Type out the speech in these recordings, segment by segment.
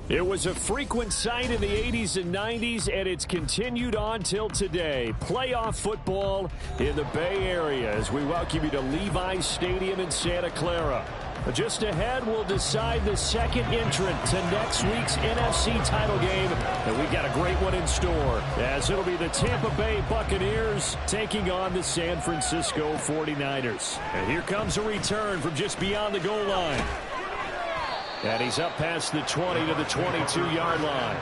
It was a frequent sight in the 80s and 90s, and it's continued on till today. Playoff football in the Bay Area as we welcome you to Levi's Stadium in Santa Clara. Just ahead, we'll decide the second entrant to next week's NFC title game, and we've got a great one in store, as it'll be the Tampa Bay Buccaneers taking on the San Francisco 49ers. And here comes a return from just beyond the goal line. And he's up past the 20 to the 22-yard line.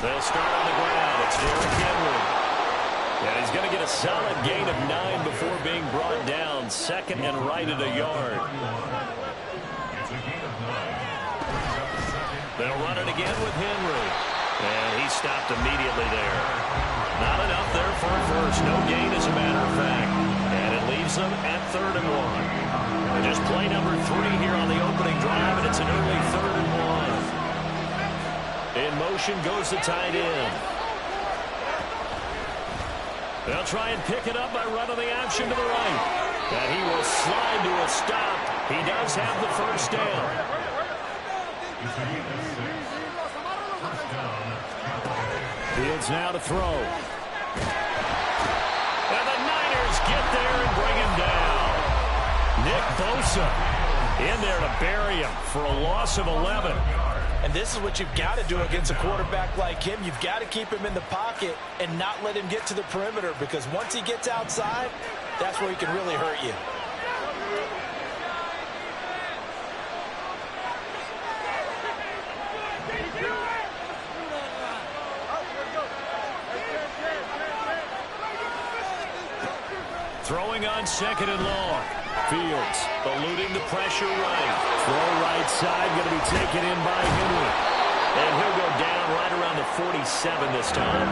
They'll start on the ground. It's Derrick Henry. And he's going to get a solid gain of 9 before being brought down. Second and right at a yard. They'll run it again with Henry. And he stopped immediately there. Not enough there for a first. No gain, as a matter of fact. And it leaves them at 3rd and 1. And just play number 3 here on the opening drive, and it's an early 3rd and 1. In motion goes the tight end. They'll try and pick it up by running the option to the right. And he will slide to a stop. He does have the first down. Fields now to throw. And the Niners get there and bring him down. Nick Bosa in there to bury him for a loss of 11. And this is what you've got to do against a quarterback like him. You've got to keep him in the pocket and not let him get to the perimeter, because once he gets outside, that's where he can really hurt you. Throwing on 2nd and long. Fields eluding the pressure right. Throw right side, going to be taken in by Henry. And he'll go down right around the 47 this time.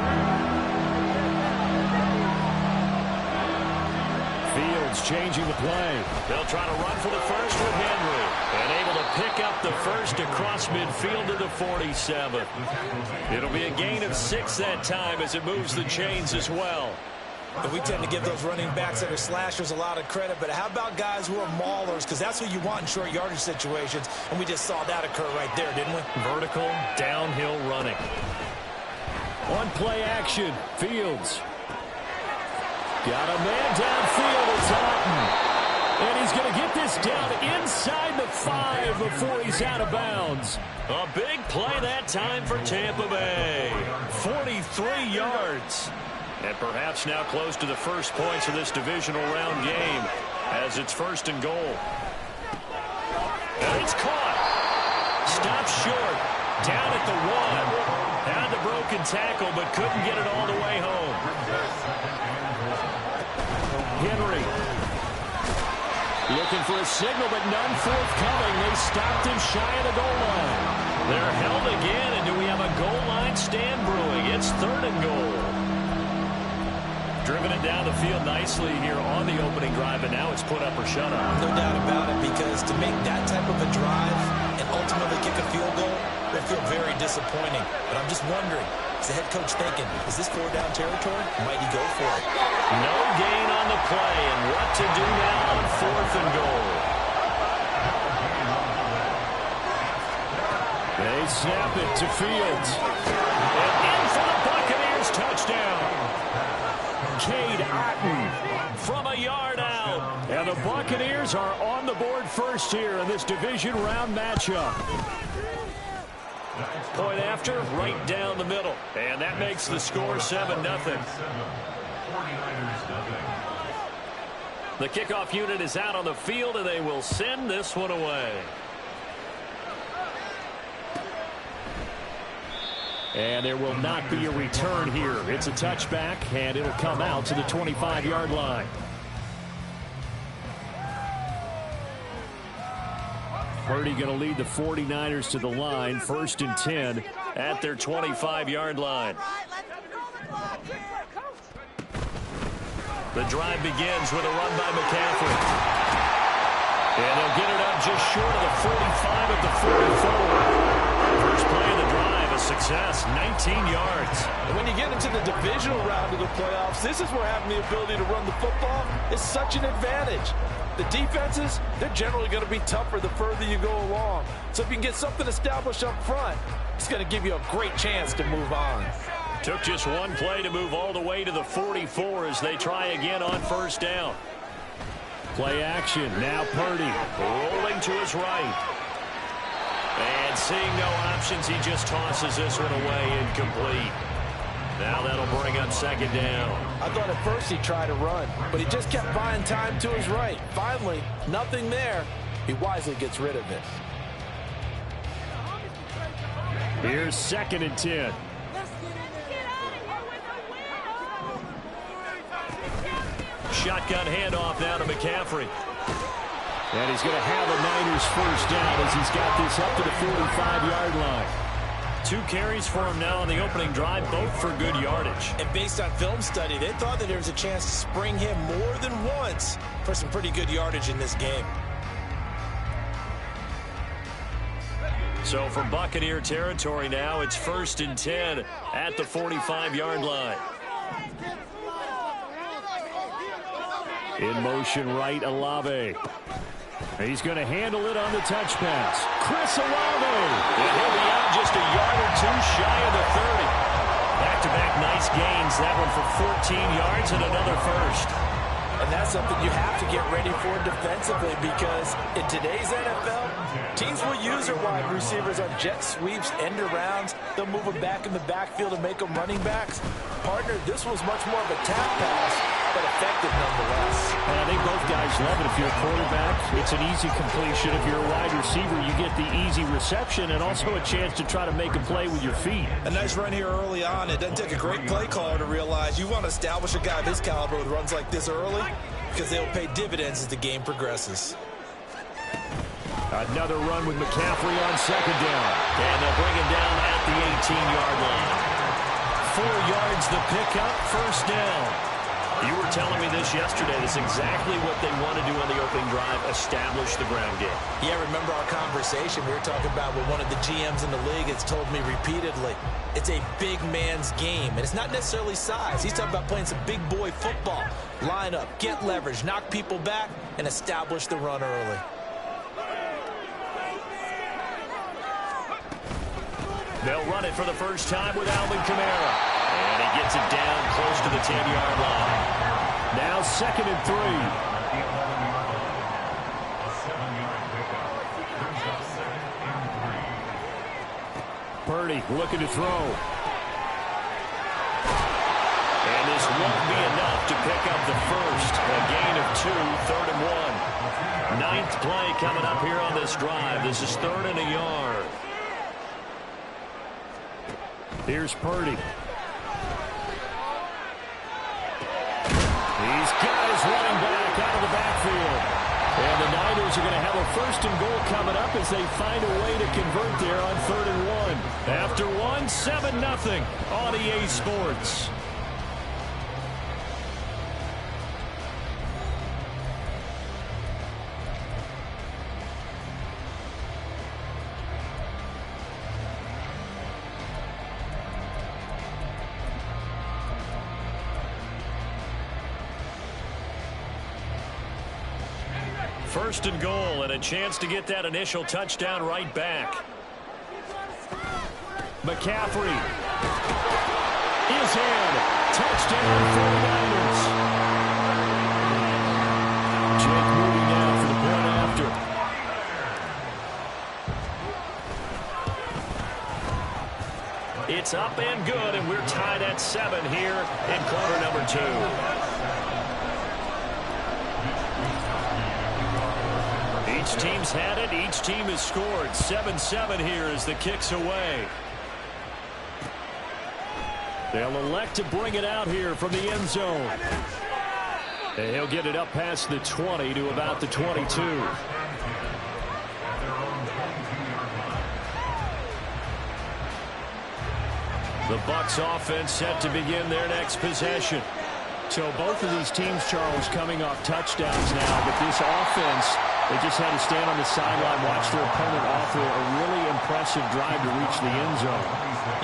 Fields changing the play. They'll try to run for the first with Henry. And able to pick up the first across midfield to the 47. It'll be a gain of 6 that time as it moves the chains as well. And we tend to give those running backs that are slashers a lot of credit, but how about guys who are maulers? Because that's what you want in short yardage situations, and we just saw that occur right there, didn't we? Vertical, downhill running. One play action. Fields. Got a man downfield. It's Otten. And he's going to get this down inside the 5 before he's out of bounds. A big play that time for Tampa Bay. 43 yards. And perhaps now close to the first points of this divisional round game as it's 1st and goal. And it's caught. Stopped short. Down at the 1. Had the broken tackle, but couldn't get it all the way home. Henry. Looking for a signal, but none forthcoming. They stopped him shy of the goal line. They're held again, and do we have a goal line stand brewing? It's 3rd and goal. Driven it down the field nicely here on the opening drive, and now it's put up or shut up. No doubt about it, because to make that type of a drive and ultimately kick a field goal will feel very disappointing. But I'm just wondering, is the head coach thinking, is this 4-down territory? Might he go for it? No gain on the play, and what to do now on 4th and goal. They snap it to Fields. And in for the Buccaneers, touchdown. Cade Otten from a yard out. And the Buccaneers are on the board first here in this division round matchup. Point after, right down the middle. And that makes the score 7-0. The kickoff unit is out on the field, and they will send this one away. And there will not be a return here. It's a touchback, and it'll come out to the 25-yard line. Purdy going to lead the 49ers to the line, 1st and 10 at their 25-yard line. The drive begins with a run by McCaffrey. And they'll get it up just short of the 45 at the 44. First play of the drive, a success, 19 yards. And when you get into the divisional round of the playoffs, this is where having the ability to run the football is such an advantage. The defenses, they're generally going to be tougher the further you go along. So if you can get something established up front, it's going to give you a great chance to move on. Took just one play to move all the way to the 44 as they try again on first down. Play action. Now Purdy rolling to his right. And seeing no options, he just tosses this one away incomplete. Now that'll bring up second down. I thought at first he tried to run, but he just kept buying time to his right. Finally, nothing there. He wisely gets rid of it. Here's 2nd and 10. Shotgun handoff now to McCaffrey. And he's going to have a Niners first down as he's got this up to the 45-yard line. 2 carries for him now on the opening drive, both for good yardage. And based on film study, they thought that there was a chance to spring him more than once for some pretty good yardage in this game. So from Buccaneer territory now, it's 1st and 10 at the 45-yard line. In motion right, Olave. He's going to handle it on the touch pass. Chris Olave. And he'll be out just a yard or 2 shy of the 30. Back-to-back nice gains. That one for 14 yards and another first. And that's something you have to get ready for defensively, because in today's NFL, teams will use their wide receivers on jet sweeps, end arounds. They'll move them back in the backfield and make them running backs. Partner, this was much more of a tap pass, but effective nonetheless. And I think both guys love it. If you're a quarterback, it's an easy completion. If you're a wide receiver, you get the easy reception and also a chance to try to make a play with your feet. A nice run here early on. It doesn't take a great play caller to realize you want to establish a guy of his caliber with runs like this early, because they'll pay dividends as the game progresses. Another run with McCaffrey on second down. And they'll bring him down at the 18-yard line. 4 yards the pickup, first down. You were telling me this yesterday. This is exactly what they want to do on the opening drive, establish the ground game. Yeah, remember our conversation? We were talking about what one of the GMs in the league has told me repeatedly. It's a big man's game, and it's not necessarily size. He's talking about playing some big boy football. Line up, get leverage, knock people back, and establish the run early. They'll run it for the first time with Alvin Kamara. And he gets it down close to the 10-yard line. Now 2nd and 3. Purdy looking to throw. And this won't be enough to pick up the first. A gain of 2, 3rd and 1. 9th play coming up here on this drive. This is 3rd and a yard. Here's Purdy. He's got his running back out of the backfield. And the Niners are going to have a 1st and goal coming up as they find a way to convert there on 3rd and 1. After 7-0 on EA Sports. First and goal, and a chance to get that initial touchdown right back. McCaffrey is in. Touchdown 49ers. Jake Moody now for the point after. It's up and good, and we're tied at 7 here in quarter number 2. Each team's had it. Each team has scored. 7-7 here as the kick's away. They'll elect to bring it out here from the end zone. And he'll get it up past the 20 to about the 22. The Bucs offense set to begin their next possession. So both of these teams, Charles, coming off touchdowns now, but this offense They just had to stand on the sideline, watch their opponent offer a really impressive drive to reach the end zone.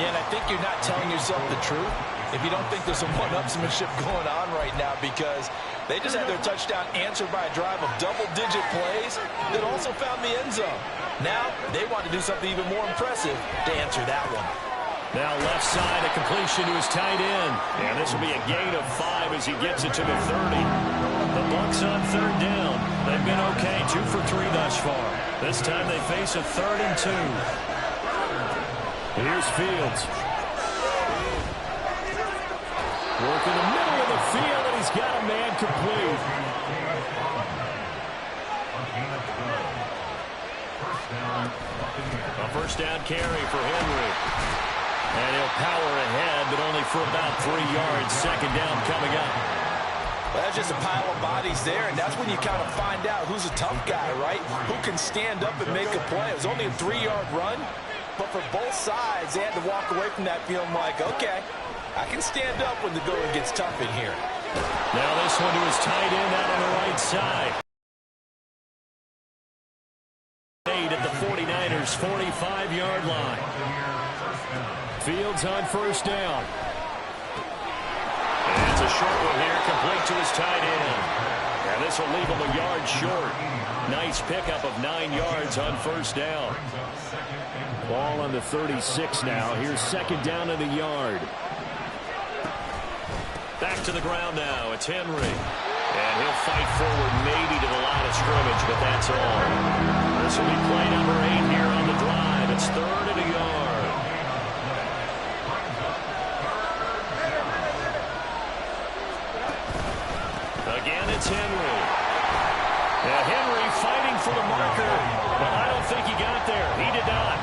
Yeah, and I think you're not telling yourself the truth if you don't think there's some one-upsmanship going on right now, because they just had their touchdown answered by a drive of double-digit plays that also found the end zone. Now they want to do something even more impressive to answer that one. Now left side, a completion to his tight end. And this will be a gain of 5 as he gets it to the 30. The Bucs on third down. They've been okay, 2 for 3 thus far. This time they face a 3rd and 2. Here's Fields. Work in the middle of the field, and he's got a man complete. A first down carry for Henry. And he'll power ahead, but only for about 3 yards. Second down coming up. Well, that's just a pile of bodies there, and that's when you kind of find out who's a tough guy, right? Who can stand up and make a play. It was only a 3-yard run, but for both sides, they had to walk away from that feeling like, okay, I can stand up when the going gets tough in here. Now this one to his tight end out on the right side. At the 49ers' 45-yard line. Fields on first down. And it's a short one here, complete to his tight end. And this will leave him a yard short. Nice pickup of 9 yards on first down. Ball on the 36 now. Here's second down in the yard. Back to the ground now. It's Henry. And he'll fight forward maybe to the line of scrimmage, but that's all. This will be play number 8 here on the drive. It's 3rd and a yard. Again, it's Henry. Now Henry fighting for the marker, but I don't think he got there. He did not.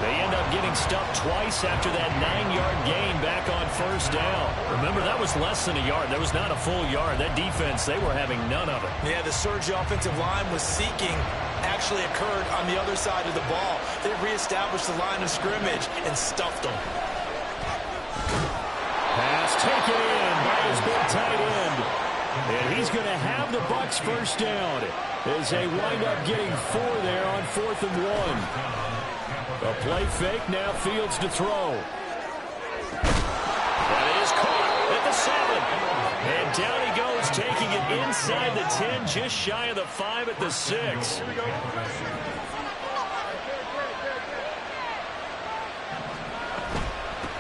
They end up getting stuffed twice after that 9-yard gain back on first down. Remember, that was less than a yard. That was not a full yard. That defense, they were having none of it. Yeah, the surge the offensive line was seeking actually occurred on the other side of the ball. They reestablished the line of scrimmage and stuffed them. Pass taken in by his big tight end. And he's going to have the Bucs first down as they wind up getting 4 there on 4th and 1. A play fake, now Fields to throw. That is caught at the 7. And down he goes, taking it inside the 10, just shy of the 5 at the 6.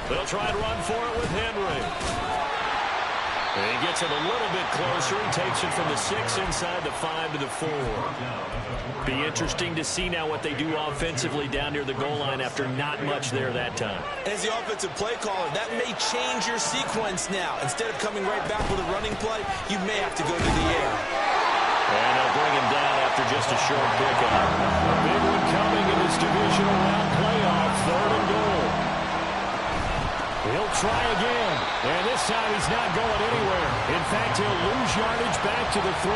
They'll try and run for it with Henry. And he gets it a little bit closer. He takes it from the 6 inside the 5 to the 4. Be interesting to see now what they do offensively down near the goal line after not much there that time. As the offensive play caller, that may change your sequence now. Instead of coming right back with a running play, you may have to go to the air. And they'll bring him down after just a short pickup. A big one coming in this divisional round playoff, 3rd and goal. He'll try again, and this time he's not going anywhere. In fact, he'll lose yardage back to the 3.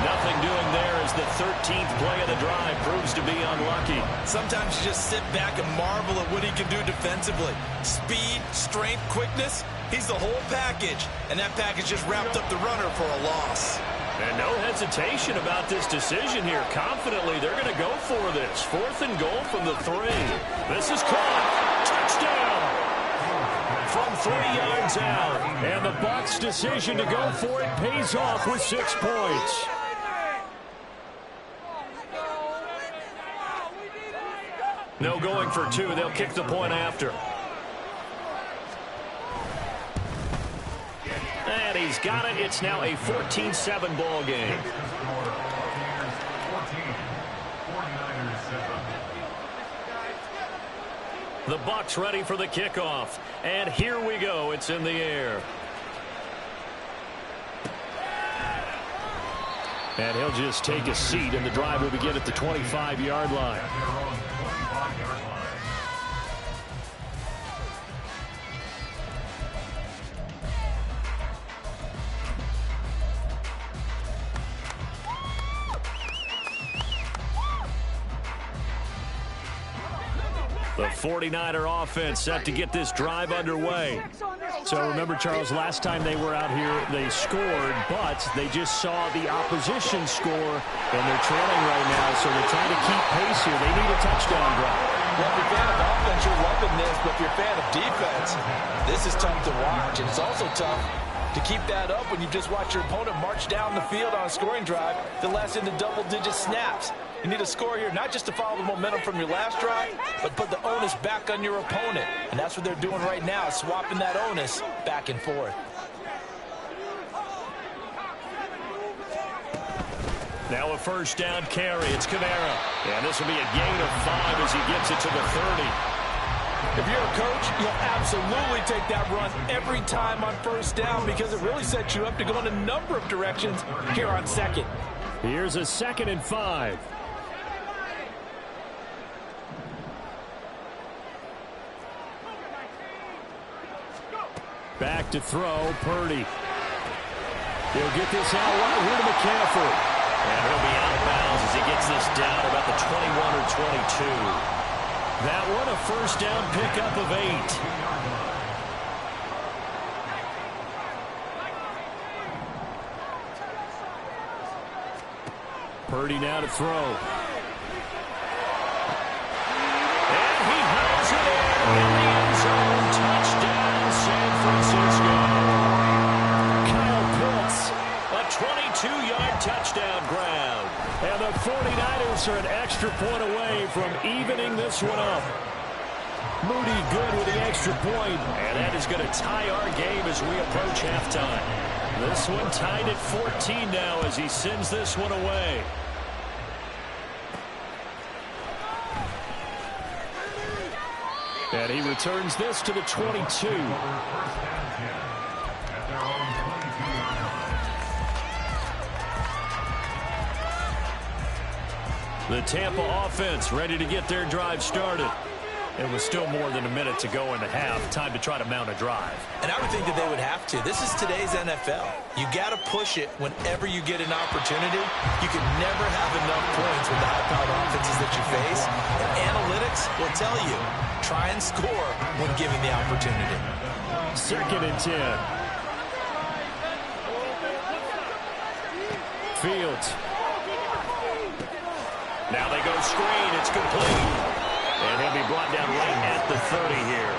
Nothing doing there as the 13th play of the drive proves to be unlucky. Sometimes you just sit back and marvel at what he can do defensively. Speed, strength, quickness, he's the whole package. And that package just wrapped up the runner for a loss. And no hesitation about this decision here. Confidently, they're going to go for this. 4th and goal from the 3. This is caught. Touchdown! From 3 yards out. And the Bucs' decision to go for it pays off with 6 points. No going for 2. They'll kick the point after. And he's got it. It's now a 14-7 ball game. The Bucs ready for the kickoff. And here we go. It's in the air. And he'll just take a seat, and the drive will begin at the 25-yard line. The 49er offense set to get this drive underway. So remember, Charles, last time they were out here, they scored, but they just saw the opposition score, and they're trailing right now, so they're trying to keep pace here. They need a touchdown drive. Well, if you're a fan of offense, you're loving this, but if you're a fan of defense, this is tough to watch, and it's also tough to keep that up when you just watch your opponent march down the field on a scoring drive that lasts into double-digit snaps. You need a score here, not just to follow the momentum from your last drive, but put the onus back on your opponent. And that's what they're doing right now, swapping that onus back and forth. Now a first down carry. It's Kamara. And this will be a gain of 5 as he gets it to the 30. If you're a coach, you'll absolutely take that run every time on first down because it really sets you up to go in a number of directions here on second. Here's a 2nd and 5. Back to throw, Purdy. He'll get this out right here to McCaffrey. And he'll be out of bounds as he gets this down about the 21 or 22. That one a first down pickup of 8. Purdy now to throw. And he hauls it in the end zone. Touchdown, San Francisco. Kyle Pitts, a 22-yard touchdown grab. And the 49ers are an extra point away from evening this one up. Moody good with the extra point. And that is going to tie our game as we approach halftime. This one tied at 14 now as he sends this one away. And he returns this to the 22. The Tampa offense ready to get their drive started. It was still more than a minute to go in the half. Time to try to mount a drive. And I would think that they would have to. This is today's NFL. You got to push it whenever you get an opportunity. You can never have enough points with the high-powered offenses that you face. And analytics will tell you, try and score when given the opportunity. 2nd and 10. Fields. Now they go screen. It's complete. And he'll be brought down right at the 30 here.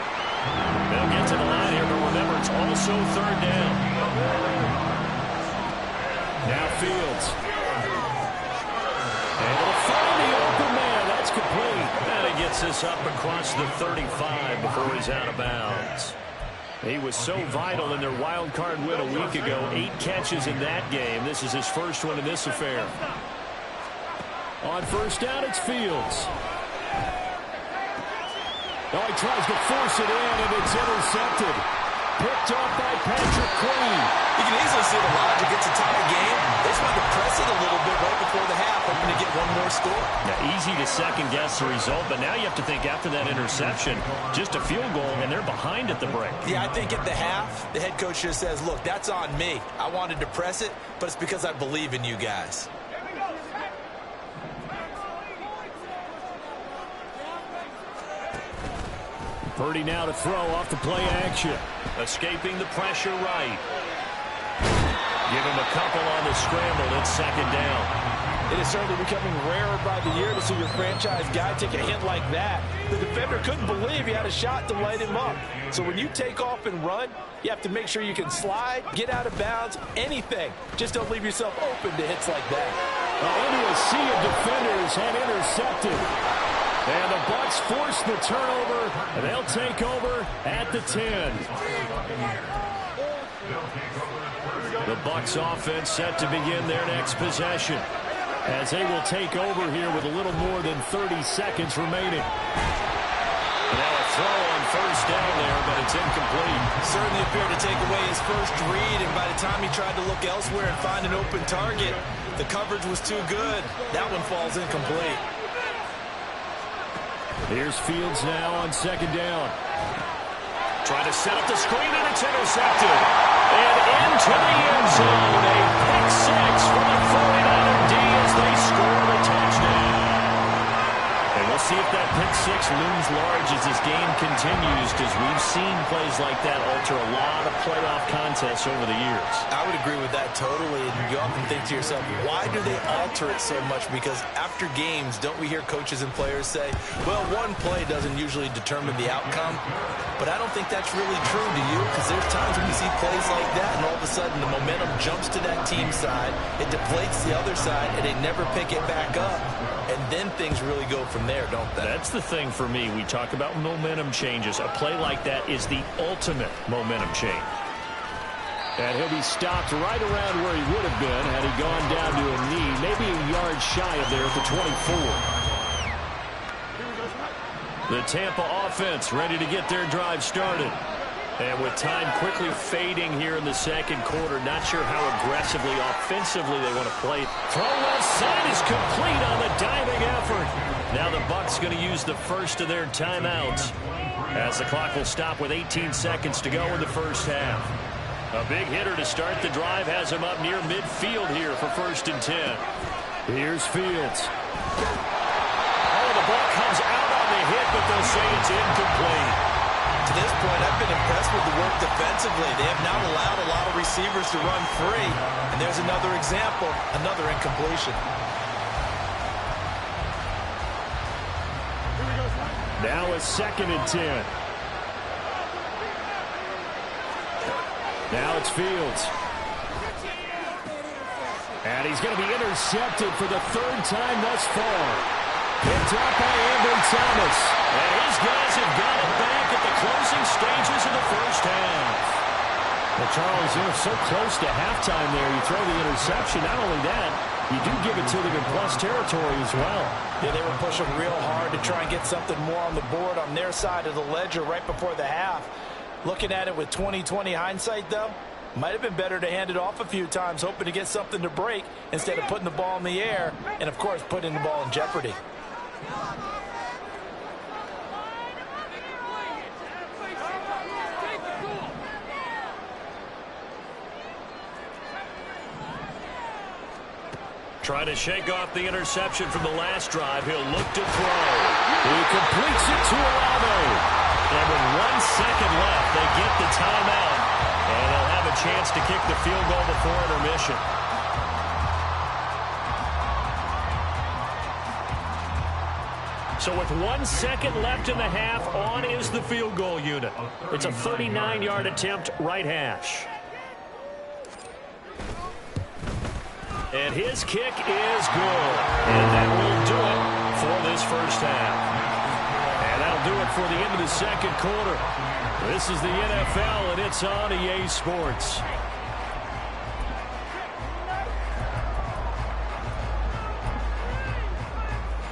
They'll get to the line here, but remember, it's also 3rd down. Now Fields. And he'll find the open man. That's complete. And he gets this up across the 35 before he's out of bounds. He was so vital in their wild card win a week ago. 8 catches in that game. This is his first one in this affair. On first down, it's Fields. Oh, he tries to force it in, and it's intercepted. Picked off by Patrick Queen. You can easily see the logic. It's a tie game. They just wanted to press it a little bit right before the half, hoping to get one more score. Now, easy to second-guess the result, but now you have to think after that interception, just a field goal, and they're behind at the break. Yeah, I think at the half, the head coach just says, look, that's on me. I wanted to press it, but it's because I believe in you guys. Purdy now to throw off the play action. Escaping the pressure right. Give him a couple on the scramble. It's 2nd down. It is certainly becoming rarer by the year to see your franchise guy take a hit like that. The defender couldn't believe he had a shot to light him up. So when you take off and run, you have to make sure you can slide, get out of bounds, anything. Just don't leave yourself open to hits like that. Into a sea of defenders and intercepted. And the Bucs force the turnover, and they'll take over at the 10. The Bucs offense set to begin their next possession as they will take over here with a little more than 30 seconds remaining. Now a throw on first down there, but it's incomplete. Certainly appeared to take away his first read, and by the time he tried to look elsewhere and find an open target, the coverage was too good. That one falls incomplete. Here's Fields now on 2nd down. Trying to set up the screen, and it's intercepted. And into the end zone. A pick 6 from the 49er D as they score the touchdown. And we'll see if that pick six looms large as this game continues, because we've seen plays like that alter a lot of playoff contests over the years. I would agree with that totally. And you often think to yourself, why do they alter it so much? Because after games, don't we hear coaches and players say, well, one play doesn't usually determine the outcome. But I don't think that's really true, do you? Because there's times when you see plays like that, and all of a sudden the momentum jumps to that team side, it deflates the other side, and they never pick it back up. And then things really go from there, don't they? That's the thing for me. We talk about momentum changes. A play like that is the ultimate momentum change. And he'll be stopped right around where he would have been had he gone down to a knee, maybe a yard shy of there at the 24. The Tampa offense ready to get their drive started. And with time quickly fading here in the second quarter, not sure how aggressively, offensively they want to play. Throw left side is complete on the diving effort. Now the Bucs going to use the first of their timeouts as the clock will stop with 18 seconds to go in the first half. A big hitter to start the drive has him up near midfield here for 1st and 10. Here's Fields. Oh, the ball comes out on the hit, but they'll say it's incomplete. To this point, I've been impressed with the work defensively. They have not allowed a lot of receivers to run free. And there's another example, another incompletion. Now it's 2nd and 10. Now it's Fields. And he's going to be intercepted for the 3rd time thus far. Picked up by Ambry Thomas. And his guys have got it back at the closing stages of the first half. Well, Charles, you're so close to halftime there. You throw the interception. Not only that, you do give it to them in plus territory as well. Yeah, they were pushing real hard to try and get something more on the board on their side of the ledger right before the half. Looking at it with 20/20 hindsight, though, might have been better to hand it off a few times, hoping to get something to break instead of putting the ball in the air and, of course, putting the ball in jeopardy. Trying to shake off the interception from the last drive. He'll look to throw. He completes it to Olave. And with 1 second left, they get the timeout. And they'll have a chance to kick the field goal before intermission. So with 1 second left in the half, on is the field goal unit. It's a 39-yard attempt, right hash. And his kick is good. And that will do it for this first half. And that'll do it for the end of the second quarter. This is the NFL, and it's on EA Sports.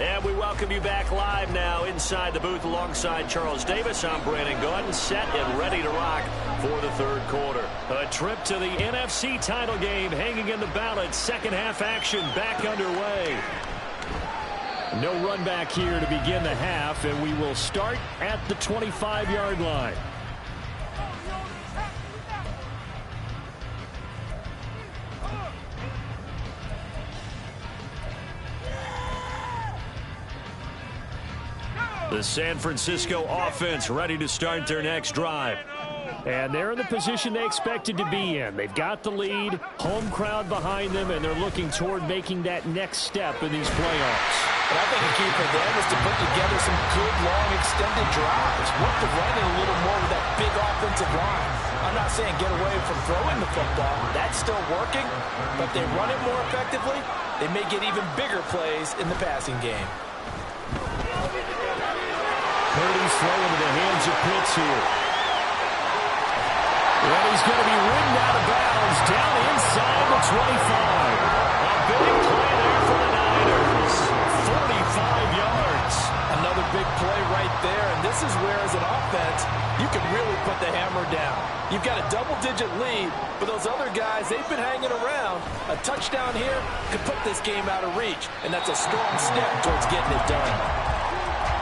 And we welcome you back live now inside the booth alongside Charles Davis. I'm Brandon Gaudin, set and ready to rock for the third quarter. A trip to the NFC title game hanging in the balance. Second half action back underway. No run back here to begin the half, and we will start at the 25-yard line. The San Francisco offense ready to start their next drive. And they're in the position they expected to be in. They've got the lead, home crowd behind them, and they're looking toward making that next step in these playoffs. But I think the key for them is to put together some good, long, extended drives. Work the running a little more with that big offensive line. I'm not saying get away from throwing the football. That's still working. But if they run it more effectively, they may get even bigger plays in the passing game. Purdy's throw into the hands of Pitts here. And he's going to be ridden out of bounds down inside the 25. A big play there for the Niners. 45 yards. Another big play right there, and this is where, as an offense, you can really put the hammer down. You've got a double-digit lead, but those other guys, they've been hanging around. A touchdown here could put this game out of reach, and that's a strong step towards getting it done.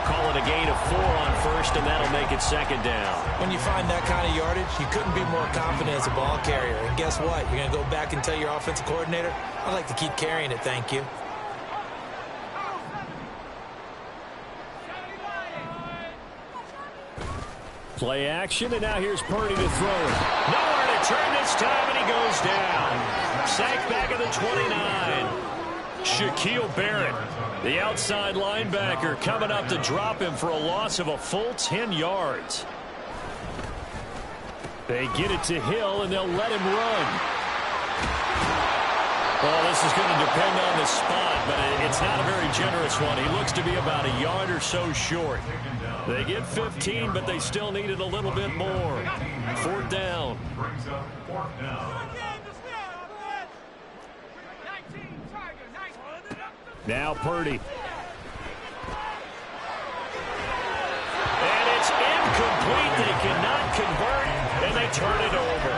Call it a gain of 4 on first, and that'll make it second down. When you find that kind of yardage, you couldn't be more confident as a ball carrier. And guess what? You're going to go back and tell your offensive coordinator, I'd like to keep carrying it, thank you. Play action, and now here's Purdy to throw it. Nowhere to turn this time, and he goes down. Sacked back at the 29. Shaquille Barrett, the outside linebacker, coming up to drop him for a loss of a full 10 yards. They get it to Hill, and they'll let him run. Well, this is going to depend on the spot, but it's not a very generous one. He looks to be about a yard or so short. They get 15, but they still need it a little bit more. Fourth down. Now Purdy. And it's incomplete. They cannot convert, and they turn it over.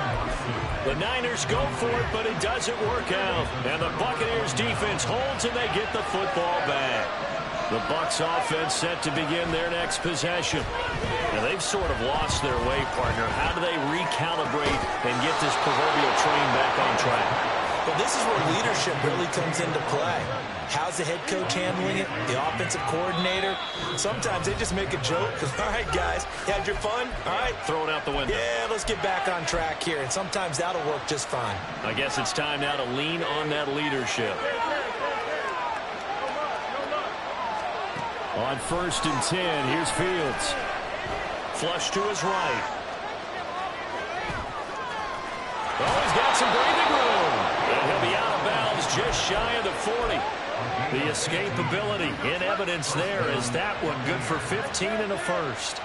The Niners go for it, but it doesn't work out. And the Buccaneers defense holds, and they get the football back. The Bucs offense set to begin their next possession. Now, they've sort of lost their way, partner. How do they recalibrate and get this proverbial train back on track? Well, this is where leadership really comes into play. How's the head coach handling it? The offensive coordinator? Sometimes they just make a joke. All right, guys, you had your fun? All right. Throw it out the window. Yeah, let's get back on track here. And sometimes that'll work just fine. I guess it's time now to lean on that leadership. On 1st and 10, here's Fields. Flush to his right. Oh, he's got some breathing room. And he'll be out of bounds just shy of the 40. The escapability in evidence there as that one good for 15 and a first.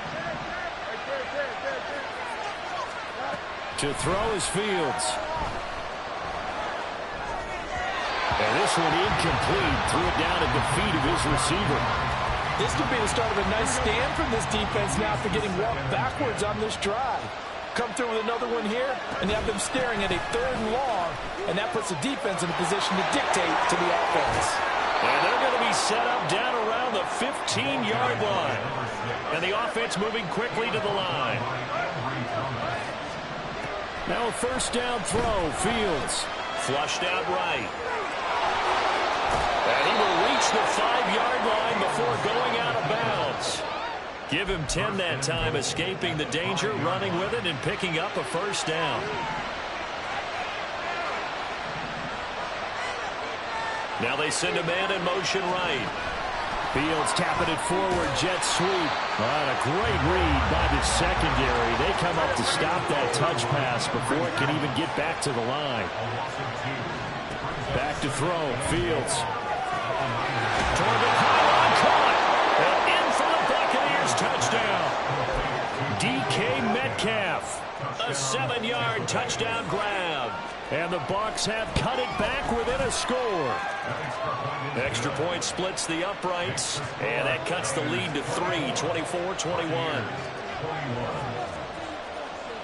To throw is Fields. And this one incomplete. Threw it down at the feet of his receiver. This could be the start of a nice stand from this defense now for getting walked backwards on this drive. Come through with another one here, and have them staring at a 3rd and long, and that puts the defense in a position to dictate to the offense. And they're going to be set up down around the 15-yard line. And the offense moving quickly to the line. Now a 1st down throw, Fields. Flushed out right. And he will reach the 5-yard line before going out of bounds. Give him 10 that time, escaping the danger, running with it, and picking up a 1st down. Now they send a man in motion right. Fields tapping it forward, jet sweep. And a great read by the secondary. They come up to stop that touch pass before it can even get back to the line. Back to throw, Fields. Toward the pylon, caught. And in for the Buccaneers touchdown. DK Metcalf. A 7-yard touchdown grab. And the Bucs have cut it back within a score. Extra point splits the uprights. And that cuts the lead to 3, 24-21.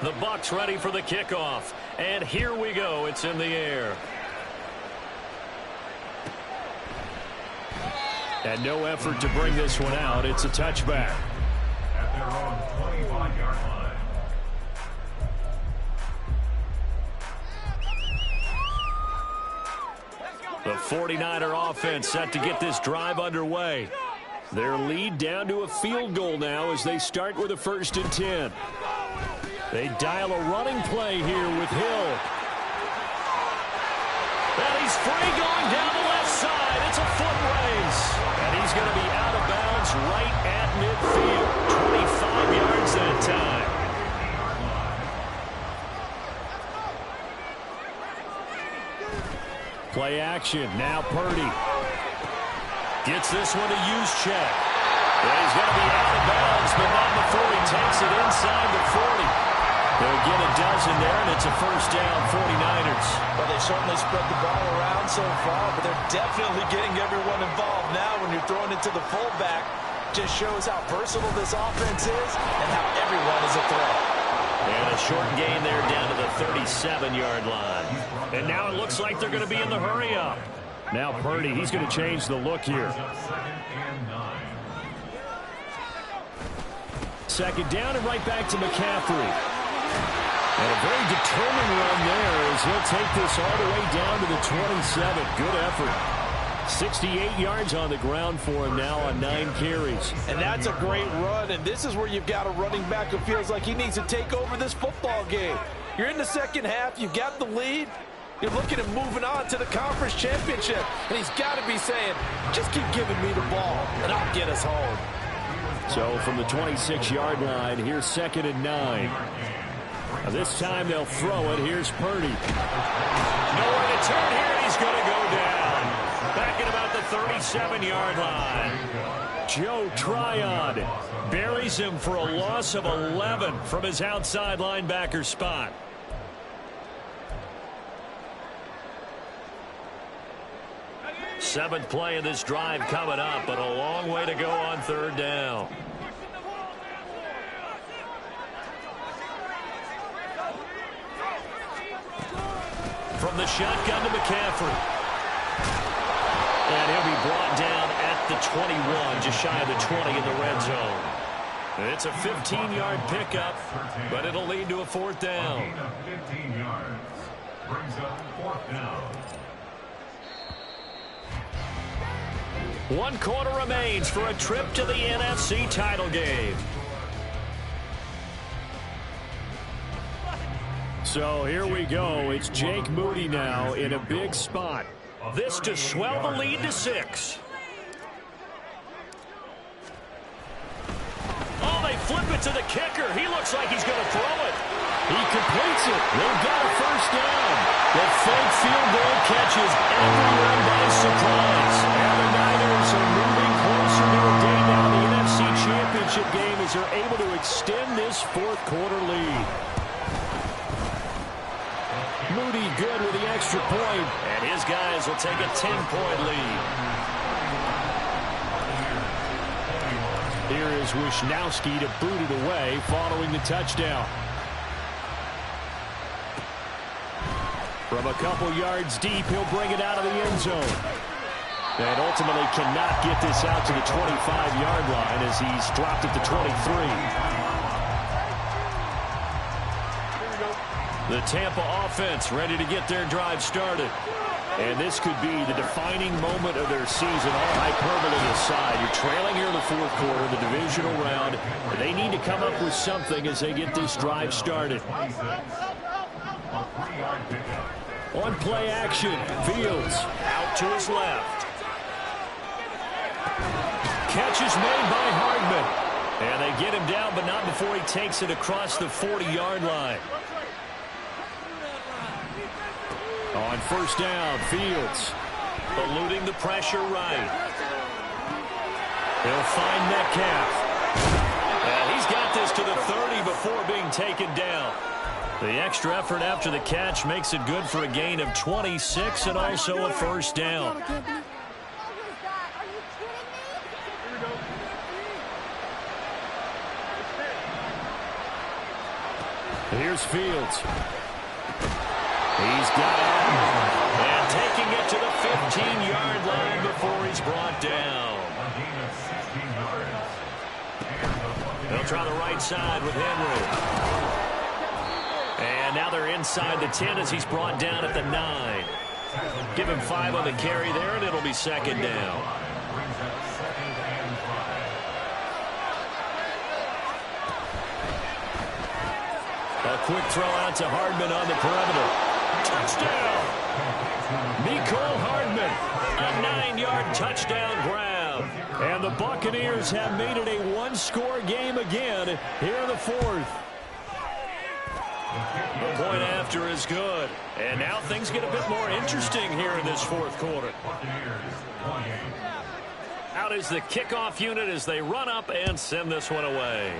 The Bucs ready for the kickoff. And here we go. It's in the air. And no effort to bring this one out. It's a touchback. At their own 25-yard line. The 49er offense set to get this drive underway. Their lead down to a field goal now as they start with a 1st and 10. They dial a running play here with Hill. And he's free going down the left side. It's a foot race. And he's going to be out of bounds right at midfield. 25 yards that time. Play action. Now Purdy. Gets this one to Juszczyk. And he's going to be out of bounds, but not before he takes it inside the 40. They'll get a dozen there, and it's a 1st down, 49ers. Well, they certainly spread the ball around so far, but they're definitely getting everyone involved now when you're throwing it to the fullback. Just shows how versatile this offense is and how everyone is a threat. And a short gain there down to the 37-yard line. And now it looks like they're going to be in the hurry-up. Now Purdy, he's going to change the look here. 2nd down and right back to McCaffrey. And a very determined run there as he'll take this all the way down to the 27. Good effort. 68 yards on the ground for him now on 9 carries. And that's a great run, and this is where you've got a running back who feels like he needs to take over this football game. You're in the second half, you've got the lead, you're looking at moving on to the conference championship, and he's got to be saying, just keep giving me the ball, and I'll get us home. So from the 26-yard line, here's 2nd and 9. Now this time they'll throw it. Here's Purdy. Nowhere to turn here, and he's going to go down. Back at about the 37-yard line. Joe Tryon buries him for a loss of 11 from his outside linebacker spot. Seventh play of this drive coming up, but a long way to go on 3rd down. From the shotgun to McCaffrey. And he'll be brought down at the 21, just shy of the 20 in the red zone. It's a 15-yard pickup, but it'll lead to a 4th down. 15 yards. Brings up 4th down. 1 quarter remains for a trip to the NFC title game. So here we go. It's Jake Moody now in a big spot. This to swell the lead to 6. Oh, they flip it to the kicker. He looks like he's going to throw it. He completes it. They've got a 1st down. The fake field goal catches everyone by surprise. And the Niners are moving closer to a day now in the NFC Championship game as they're able to extend this 4th quarter lead. Moody good with the extra point, and his guys will take a 10-point lead. Here is Wisnowski to boot it away following the touchdown. From a couple yards deep, he'll bring it out of the end zone. And ultimately cannot get this out to the 25-yard line as he's dropped at the 23. The Tampa offense ready to get their drive started. And this could be the defining moment of their season, all hyperbole aside. You're trailing here in the 4th quarter, the divisional round. They need to come up with something as they get this drive started. On play action, Fields out to his left. Catch is made by Hardman. And they get him down, but not before he takes it across the 40-yard line. On 1st down, Fields eluding the pressure right. He'll find Metcalf. And he's got this to the 30 before being taken down. The extra effort after the catch makes it good for a gain of 26 and also a 1st down. Here's Fields. He's got it. And taking it to the 15-yard line before he's brought down. They'll try the right side with Henry. And now they're inside the 10 as he's brought down at the 9. Give him 5 on the carry there, and it'll be 2nd down. A quick throw out to Hardman on the perimeter. Touchdown! Mecole Hardman, a 9-yard touchdown grab. And the Buccaneers have made it a 1-score game again here in the 4th. The point after is good. And now things get a bit more interesting here in this 4th quarter. Out is the kickoff unit as they run up and send this one away.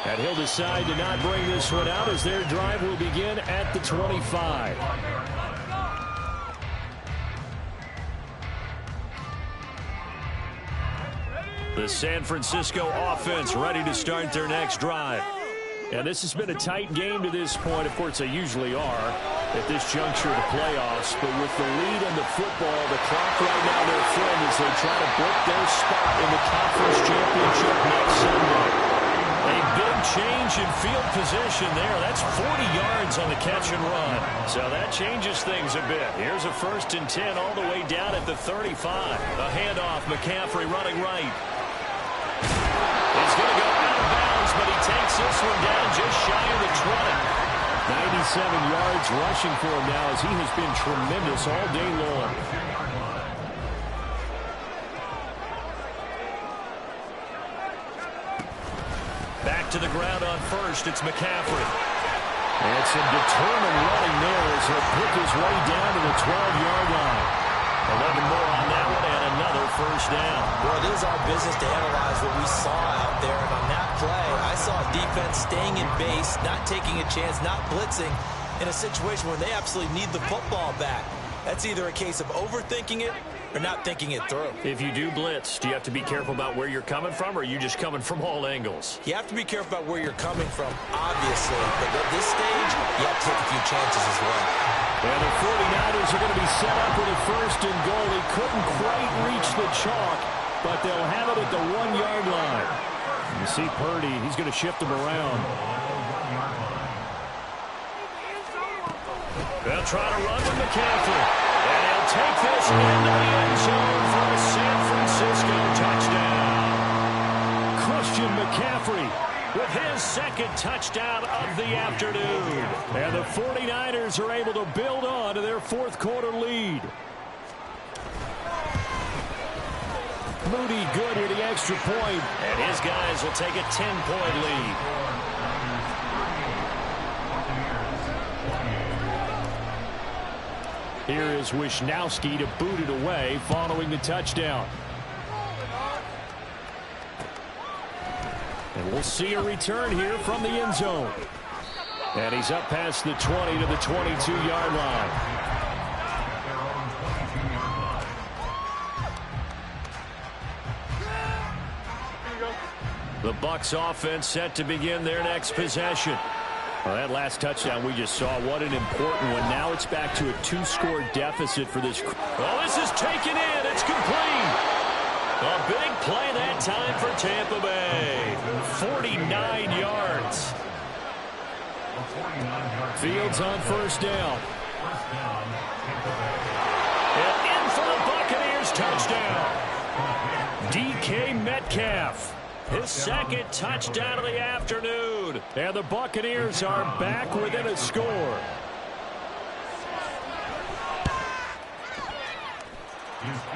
And he'll decide to not bring this one out as their drive will begin at the 25. The San Francisco offense ready to start their next drive. And this has been a tight game to this point. Of course, they usually are at this juncture of the playoffs. But with the lead in the football, the clock right now their friend as they try to book their spot in the conference championship next Sunday. A big change in field position there. That's 40 yards on the catch and run. So that changes things a bit. Here's a 1st and 10 all the way down at the 35. A handoff, McCaffrey running right. He's going to go out of bounds, but he takes this one down just shy of the 20. 97 yards rushing for him now as he has been tremendous all day long. Back to the ground on 1st. It's McCaffrey. And some determined running there as he'll pick his way down to the 12-yard line. 11 more on that one and another 1st down. Well, it is our business to analyze what we saw out there. And on that play, I saw defense staying in base, not taking a chance, not blitzing in a situation where they absolutely need the football back. That's either a case of overthinking it or not thinking it through. If you do blitz, do you have to be careful about where you're coming from, or are you just coming from all angles? You have to be careful about where you're coming from, obviously. But at this stage, you have to take a few chances as well. And the 49ers are going to be set up with a 1st and goal. He couldn't quite reach the chalk, but they'll have it at the 1-yard line. You see Purdy, he's going to shift him around. They'll try to run with McCaffrey. And he'll take this into the end zone for a San Francisco touchdown. Christian McCaffrey with his 2nd touchdown of the afternoon. And the 49ers are able to build on to their 4th quarter lead. Moody good with the extra point. And his guys will take a 10-point lead. Here is Wisnowski to boot it away following the touchdown. And we'll see a return here from the end zone. And he's up past the 20 to the 22-yard line. The Bucs offense set to begin their next possession. Well, that last touchdown we just saw, what an important one. Now it's back to a 2-score deficit for this. Well, this is taken in. It's complete. A big play that time for Tampa Bay. 49 yards. Fields on 1st down. And in for the Buccaneers touchdown. DK Metcalf. His 2nd touchdown of the afternoon. And the Buccaneers are back within a score.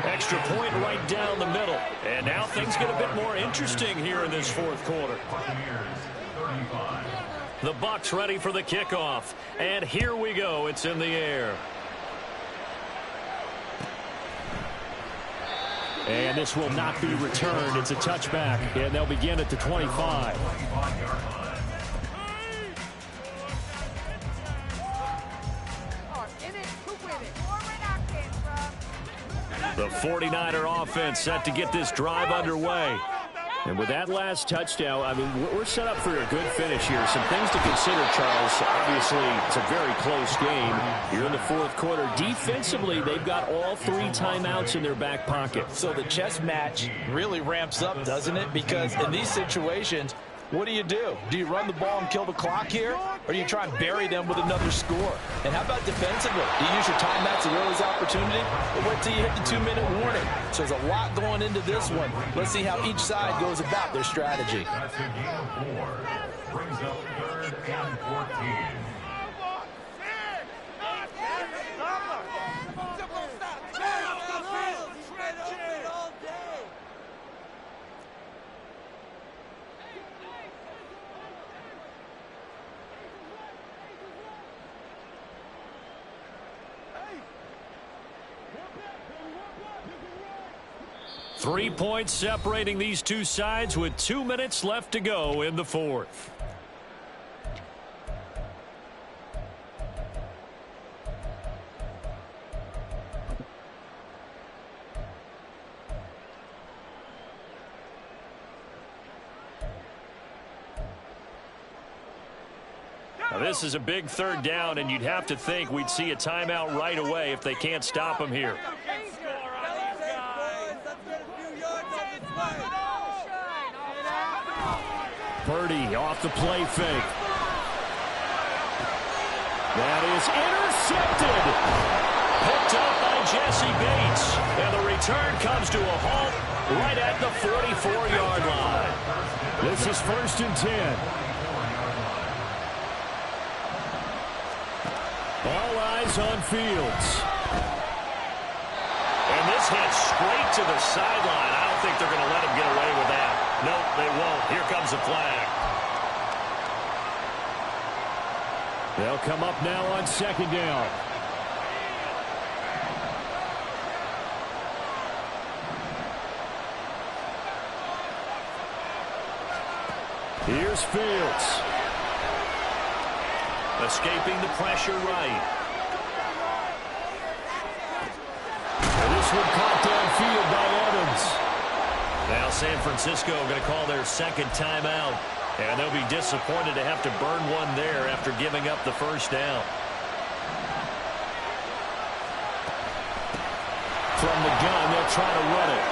Extra point right down the middle. And now things get a bit more interesting here in this 4th quarter. The Bucs ready for the kickoff. And here we go. It's in the air. And this will not be returned. It's a touchback. And they'll begin at the 25. The 49er offense set to get this drive underway. And with that last touchdown, I mean, we're set up for a good finish here. Some things to consider, Charles. Obviously, it's a very close game. You're in the 4th quarter. Defensively, they've got all 3 timeouts in their back pocket. So the chess match really ramps up, doesn't it? Because in these situations, what do? Do you run the ball and kill the clock here? Or do you try and bury them with another score? And how about defensively? Do you use your timeouts to realize opportunity? Or wait till you hit the 2-minute warning? So there's a lot going into this one. Let's see how each side goes about their strategy. That's a game of 4. Brings up 3rd and 14. Three points separating these two sides with 2 minutes left to go in the 4th. Now this is a big 3rd down, and you'd have to think we'd see a timeout right away if they can't stop them here. Purdy off the play fake. That is intercepted. Picked up by Jesse Bates. And the return comes to a halt right at the 44-yard line. This is 1st and 10. All eyes on Fields. And this hit straight to the sideline. I don't think they're going to let him get away with that. Nope, they won't. Here comes a flag. They'll come up now on 2nd down. Here's Fields. Escaping the pressure right. And this one caught downfield by Evans. Now San Francisco going to call their 2nd timeout. And they'll be disappointed to have to burn one there after giving up the 1st down. From the gun, they'll try to run it.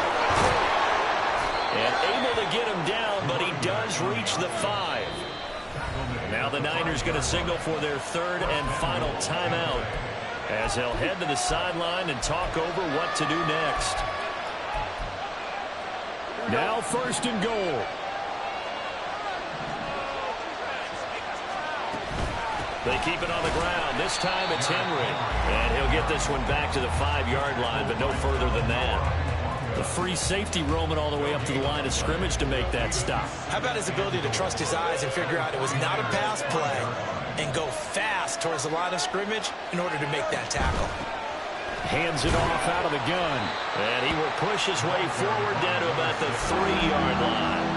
And able to get him down, but he does reach the 5. Now the Niners going to signal for their 3rd and final timeout as they'll head to the sideline and talk over what to do next. Now 1st and goal. They keep it on the ground. This time it's Henry. And he'll get this one back to the 5-yard line, but no further than that. The free safety roaming all the way up to the line of scrimmage to make that stop. How about his ability to trust his eyes and figure out it was not a pass play and go fast towards the line of scrimmage in order to make that tackle. Hands it off out of the gun. And he will push his way forward down to about the 3-yard line.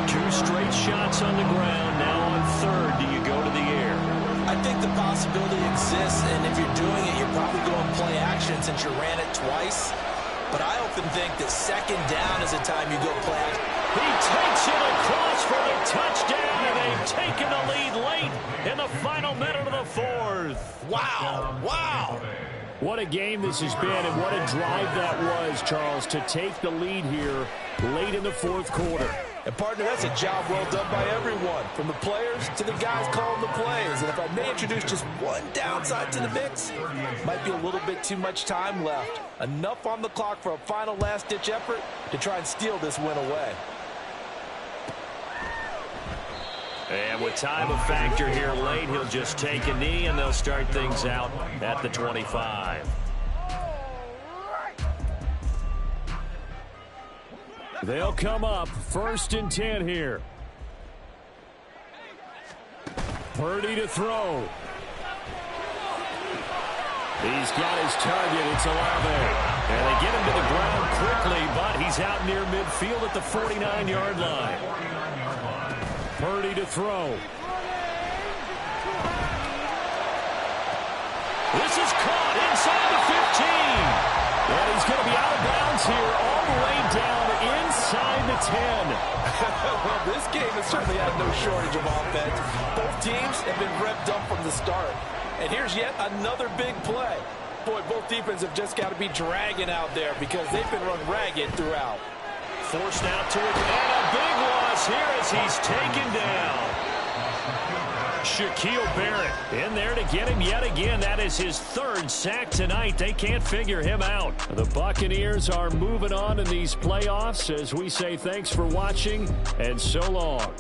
2 straight shots on the ground. Now on 3rd, do you go to the air? I think the possibility exists, and if you're doing it, you're probably going play action since you ran it twice. But I often think that 2nd down is the time you go play action. He takes it across for the touchdown, and they've taken the lead late in the final minute of the 4th. Wow, wow. What a game this has been, and what a drive that was, Charles, to take the lead here late in the 4th quarter. And, partner, that's a job well done by everyone, from the players to the guys calling the plays. And if I may introduce just one downside to the mix, might be a little bit too much time left. Enough on the clock for a final last-ditch effort to try and steal this win away. And with time a factor here late, he'll just take a knee, and they'll start things out at the 25. They'll come up 1st and 10 here. Purdy to throw. He's got his target. It's Olave. And they get him to the ground quickly, but he's out near midfield at the 49-yard line. Purdy to throw. This is caught inside the 15. And he's going to be out of bounds here all the way down inside the 10. Well, this game has certainly had no shortage of offense. Both teams have been revved up from the start. And here's yet another big play. Boy, both defenses have just got to be dragging out there because they've been run ragged throughout. Forced out to it, and a big loss here as he's taken down. Shaquille Barrett in there to get him yet again. That is his 3rd sack tonight. They can't figure him out. The Buccaneers are moving on in these playoffs as we say thanks for watching and so long.